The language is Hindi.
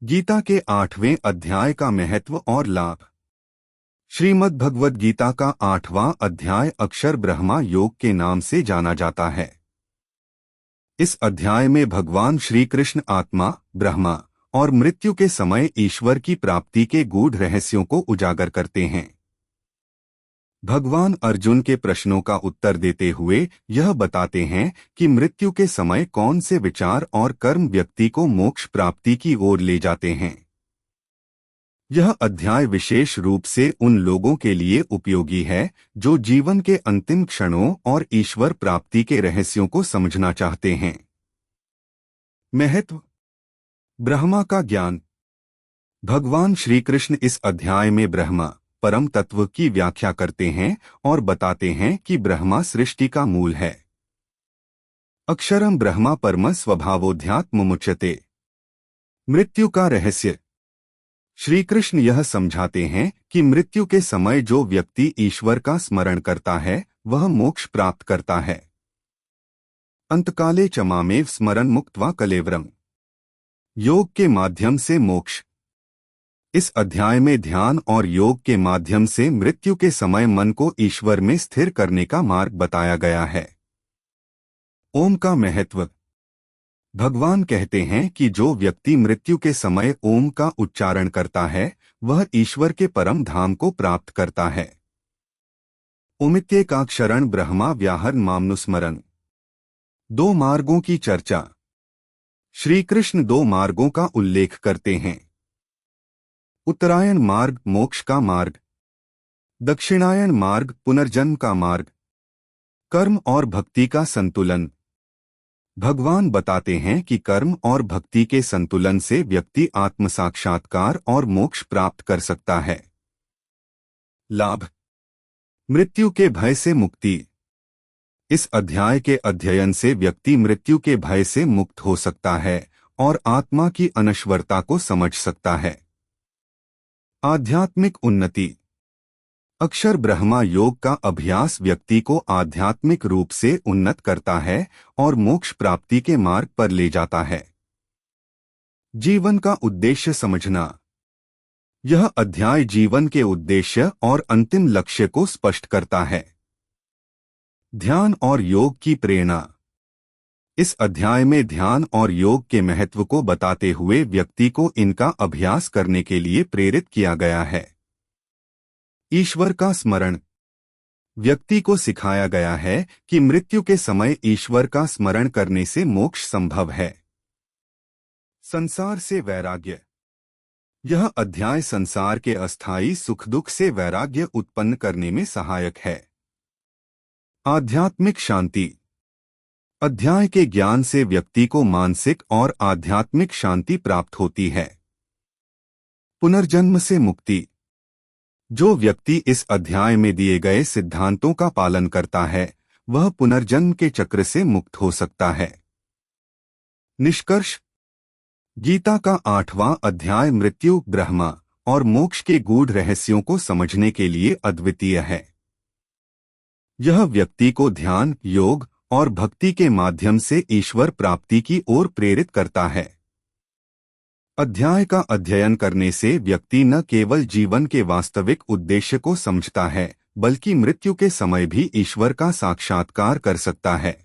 गीता के 8वें अध्याय का महत्व और लाभ। श्रीमद् भगवद गीता का 8वां अध्याय अक्षर ब्रह्मा योग के नाम से जाना जाता है। इस अध्याय में भगवान श्री कृष्ण आत्मा, ब्रह्मा और मृत्यु के समय ईश्वर की प्राप्ति के गूढ़ रहस्यों को उजागर करते हैं। भगवान अर्जुन के प्रश्नों का उत्तर देते हुए यह बताते हैं कि मृत्यु के समय कौन से विचार और कर्म व्यक्ति को मोक्ष प्राप्ति की ओर ले जाते हैं। यह अध्याय विशेष रूप से उन लोगों के लिए उपयोगी है जो जीवन के अंतिम क्षणों और ईश्वर प्राप्ति के रहस्यों को समझना चाहते हैं। महत्व। ब्रह्मा का ज्ञान। भगवान श्री कृष्ण इस अध्याय में ब्रह्मा परम तत्व की व्याख्या करते हैं और बताते हैं कि ब्रह्मा सृष्टि का मूल है। अक्षरम ब्रह्मा परम स्वभावोध्यात्ममुच्यते। मृत्यु का रहस्य। श्री कृष्ण यह समझाते हैं कि मृत्यु के समय जो व्यक्ति ईश्वर का स्मरण करता है वह मोक्ष प्राप्त करता है। अंतकाले च मामेव स्मरन् मुक्त्वा कलेवरम। योग के माध्यम से मोक्ष। इस अध्याय में ध्यान और योग के माध्यम से मृत्यु के समय मन को ईश्वर में स्थिर करने का मार्ग बताया गया है। ओम का महत्व। भगवान कहते हैं कि जो व्यक्ति मृत्यु के समय ओम का उच्चारण करता है वह ईश्वर के परम धाम को प्राप्त करता है। ओमित्येकाक्षरं ब्रह्मा व्याहरन् मामनुस्मरन्। दो मार्गों की चर्चा। श्री कृष्ण दो मार्गों का उल्लेख करते हैं। उत्तरायण मार्ग मोक्ष का मार्ग, दक्षिणायन मार्ग पुनर्जन्म का मार्ग। कर्म और भक्ति का संतुलन। भगवान बताते हैं कि कर्म और भक्ति के संतुलन से व्यक्ति आत्म साक्षात्कार और मोक्ष प्राप्त कर सकता है। लाभ। मृत्यु के भय से मुक्ति। इस अध्याय के अध्ययन से व्यक्ति मृत्यु के भय से मुक्त हो सकता है और आत्मा की अनश्वरता को समझ सकता है। आध्यात्मिक उन्नति। अक्षर ब्रह्मा योग का अभ्यास व्यक्ति को आध्यात्मिक रूप से उन्नत करता है और मोक्ष प्राप्ति के मार्ग पर ले जाता है। जीवन का उद्देश्य समझना। यह अध्याय जीवन के उद्देश्य और अंतिम लक्ष्य को स्पष्ट करता है। ध्यान और योग की प्रेरणा। इस अध्याय में ध्यान और योग के महत्व को बताते हुए व्यक्ति को इनका अभ्यास करने के लिए प्रेरित किया गया है। ईश्वर का स्मरण। व्यक्ति को सिखाया गया है कि मृत्यु के समय ईश्वर का स्मरण करने से मोक्ष संभव है। संसार से वैराग्य। यह अध्याय संसार के अस्थायी सुख दुख से वैराग्य उत्पन्न करने में सहायक है। आध्यात्मिक शांति। अध्याय के ज्ञान से व्यक्ति को मानसिक और आध्यात्मिक शांति प्राप्त होती है। पुनर्जन्म से मुक्ति। जो व्यक्ति इस अध्याय में दिए गए सिद्धांतों का पालन करता है वह पुनर्जन्म के चक्र से मुक्त हो सकता है। निष्कर्ष। गीता का 8वां अध्याय मृत्यु, ब्रह्मा और मोक्ष के गूढ़ रहस्यों को समझने के लिए अद्वितीय है। यह व्यक्ति को ध्यान, योग और भक्ति के माध्यम से ईश्वर प्राप्ति की ओर प्रेरित करता है। अध्याय का अध्ययन करने से व्यक्ति न केवल जीवन के वास्तविक उद्देश्य को समझता है बल्कि मृत्यु के समय भी ईश्वर का साक्षात्कार कर सकता है।